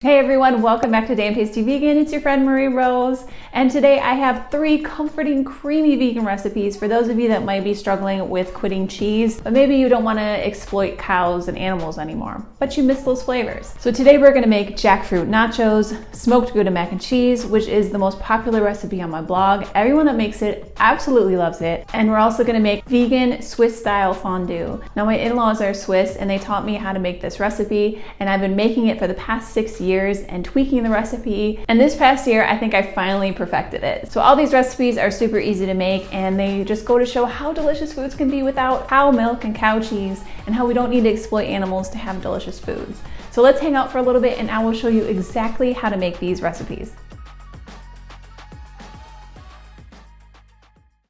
Hey everyone, welcome back to Damn Tasty Vegan. It's your friend Marie Rose, and today I have 3 comforting, creamy vegan recipes for those of you that might be struggling with quitting cheese, but maybe you don't want to exploit cows and animals anymore, but you miss those flavors. So today we're going to make jackfruit nachos, smoked Gouda mac and cheese, which is the most popular recipe on my blog. Everyone that makes it absolutely loves it, and we're also going to make vegan Swiss-style fondue. Now my in-laws are Swiss, and they taught me how to make this recipe, and I've been making it for the past 6 years and tweaking the recipe, and this past year I think I finally perfected it. So all these recipes are super easy to make, and they just go to show how delicious foods can be without cow milk and cow cheese, and how we don't need to exploit animals to have delicious foods. So let's hang out for a little bit and I will show you exactly how to make these recipes.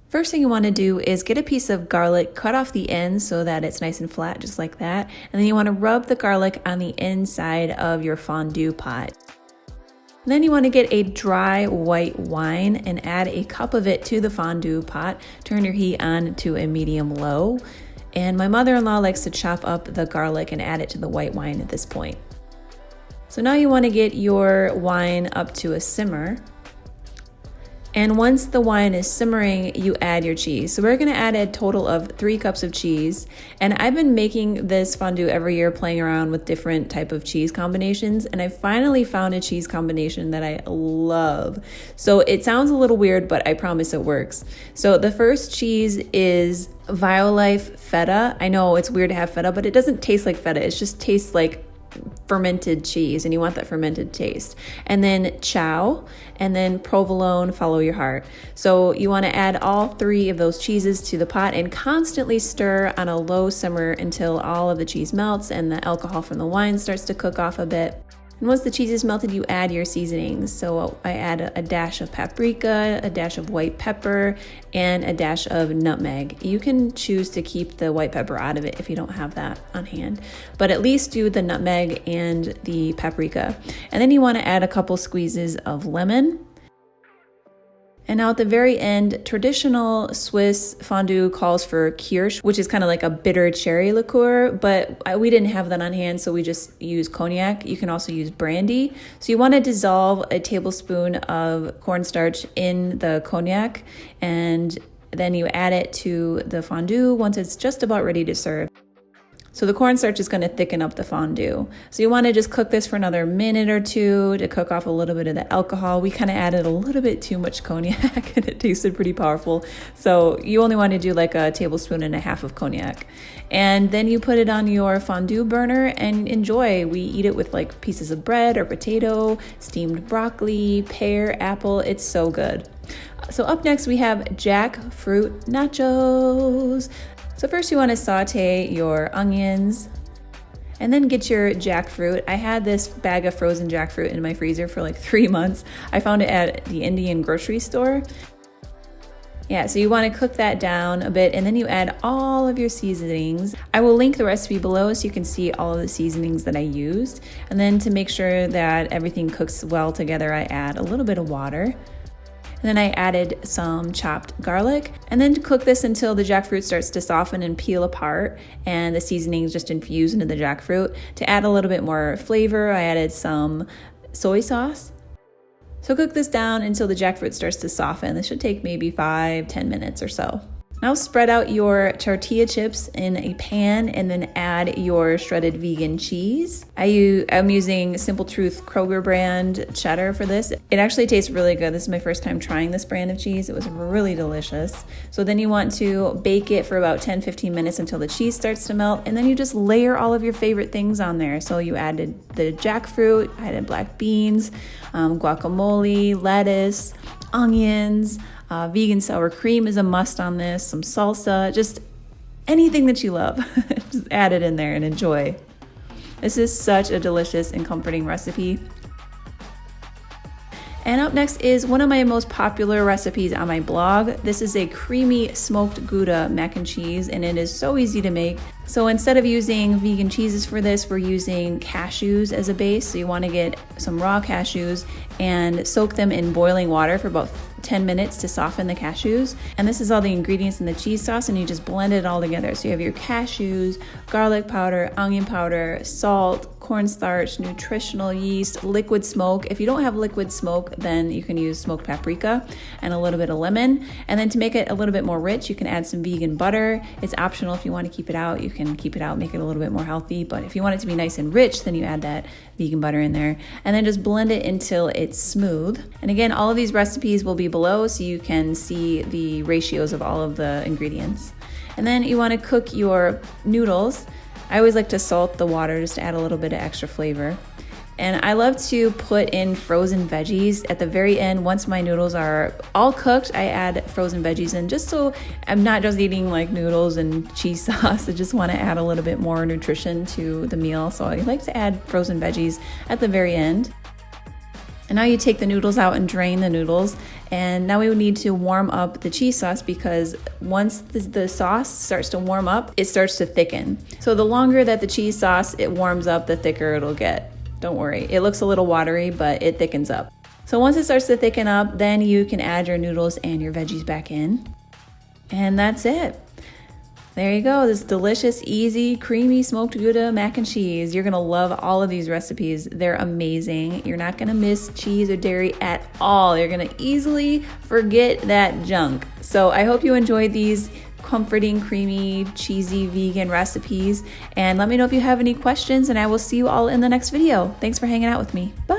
First thing you want to do is get a piece of garlic, cut off the ends so that it's nice and flat, just like that. And then you want to rub the garlic on the inside of your fondue pot. And then you want to get a dry white wine and add a cup of it to the fondue pot. Turn your heat on to a medium-low. And my mother-in-law likes to chop up the garlic and add it to the white wine at this point. So now you want to get your wine up to a simmer. And once the wine is simmering, you add your cheese. So we're gonna add a total of 3 cups of cheese. And I've been making this fondue every year, playing around with different type of cheese combinations. And I finally found a cheese combination that I love. So it sounds a little weird, but I promise it works. So the first cheese is Violife feta. I know it's weird to have feta, but it doesn't taste like feta. It just tastes like fermented cheese, and you want that fermented taste. And then chow, and then provolone, follow your heart. So you want to add all 3 of those cheeses to the pot and constantly stir on a low simmer until all of the cheese melts and the alcohol from the wine starts to cook off a bit. And once the cheese is melted, you add your seasonings. So I add a dash of paprika, a dash of white pepper, and a dash of nutmeg. You can choose to keep the white pepper out of it if you don't have that on hand, but at least do the nutmeg and the paprika. And then you want to add a couple squeezes of lemon. And now at the very end, traditional Swiss fondue calls for kirsch, which is kind of like a bitter cherry liqueur, but we didn't have that on hand, so we just use cognac. You can also use brandy. So you want to dissolve a tablespoon of cornstarch in the cognac, and then you add it to the fondue once it's just about ready to serve. So the cornstarch is going to thicken up the fondue. So you want to just cook this for another minute or 2 to cook off a little bit of the alcohol. We kind of added a little bit too much cognac and it tasted pretty powerful. So you only want to do like a tablespoon and a half of cognac. And then you put it on your fondue burner and enjoy. We eat it with like pieces of bread or potato, steamed broccoli, pear, apple. It's so good. So up next we have jackfruit nachos. So first you want to saute your onions and then get your jackfruit. I had this bag of frozen jackfruit in my freezer for like 3 months. I found it at the Indian grocery store. Yeah, so you want to cook that down a bit and then you add all of your seasonings. I will link the recipe below so you can see all of the seasonings that I used. And then to make sure that everything cooks well together, I add a little bit of water. And then I added some chopped garlic, and then to cook this until the jackfruit starts to soften and peel apart and the seasonings just infuse into the jackfruit. To add a little bit more flavor, I added some soy sauce. So cook this down until the jackfruit starts to soften. This should take maybe 5-10 minutes or so. Now spread out your tortilla chips in a pan and then add your shredded vegan cheese. I'm using Simple Truth Kroger brand cheddar for this. It actually tastes really good. This is my first time trying this brand of cheese. It was really delicious. So then you want to bake it for about 10-15 minutes until the cheese starts to melt, and then you just layer all of your favorite things on there. So you added the jackfruit, I added black beans, guacamole, lettuce, onions, vegan sour cream is a must on this, some salsa, just anything that you love. Just add it in there and enjoy. This is such a delicious and comforting recipe. And up next is one of my most popular recipes on my blog. This is a creamy smoked Gouda mac and cheese, and it is so easy to make. So instead of using vegan cheeses for this, we're using cashews as a base. So you want to get some raw cashews and soak them in boiling water for about 10 minutes to soften the cashews. And this is all the ingredients in the cheese sauce, and you just blend it all together. So you have your cashews, garlic powder, onion powder, salt, cornstarch, nutritional yeast, liquid smoke. If you don't have liquid smoke, then you can use smoked paprika and a little bit of lemon. And then to make it a little bit more rich, you can add some vegan butter. It's optional. If you want to keep it out, you can keep it out, make it a little bit more healthy. But if you want it to be nice and rich, then you add that vegan butter in there. And then just blend it until it's smooth. And again, all of these recipes will be below so you can see the ratios of all of the ingredients. And then you want to cook your noodles. I always like to salt the water just to add a little bit of extra flavor. And I love to put in frozen veggies at the very end. Once my noodles are all cooked, I add frozen veggies in, just so I'm not just eating like noodles and cheese sauce. I just want to add a little bit more nutrition to the meal. So I like to add frozen veggies at the very end. And now you take the noodles out and drain the noodles. And now we would need to warm up the cheese sauce, because once the sauce starts to warm up, it starts to thicken. So the longer that the cheese sauce it warms up, the thicker it'll get. Don't worry, it looks a little watery, but it thickens up. So once it starts to thicken up, then you can add your noodles and your veggies back in. And that's it. There you go, this delicious, easy, creamy smoked Gouda mac and cheese. You're gonna love all of these recipes. They're amazing. You're not gonna miss cheese or dairy at all. You're gonna easily forget that junk. So I hope you enjoyed these comforting, creamy, cheesy, vegan recipes. And let me know if you have any questions, and I will see you all in the next video. Thanks for hanging out with me. Bye.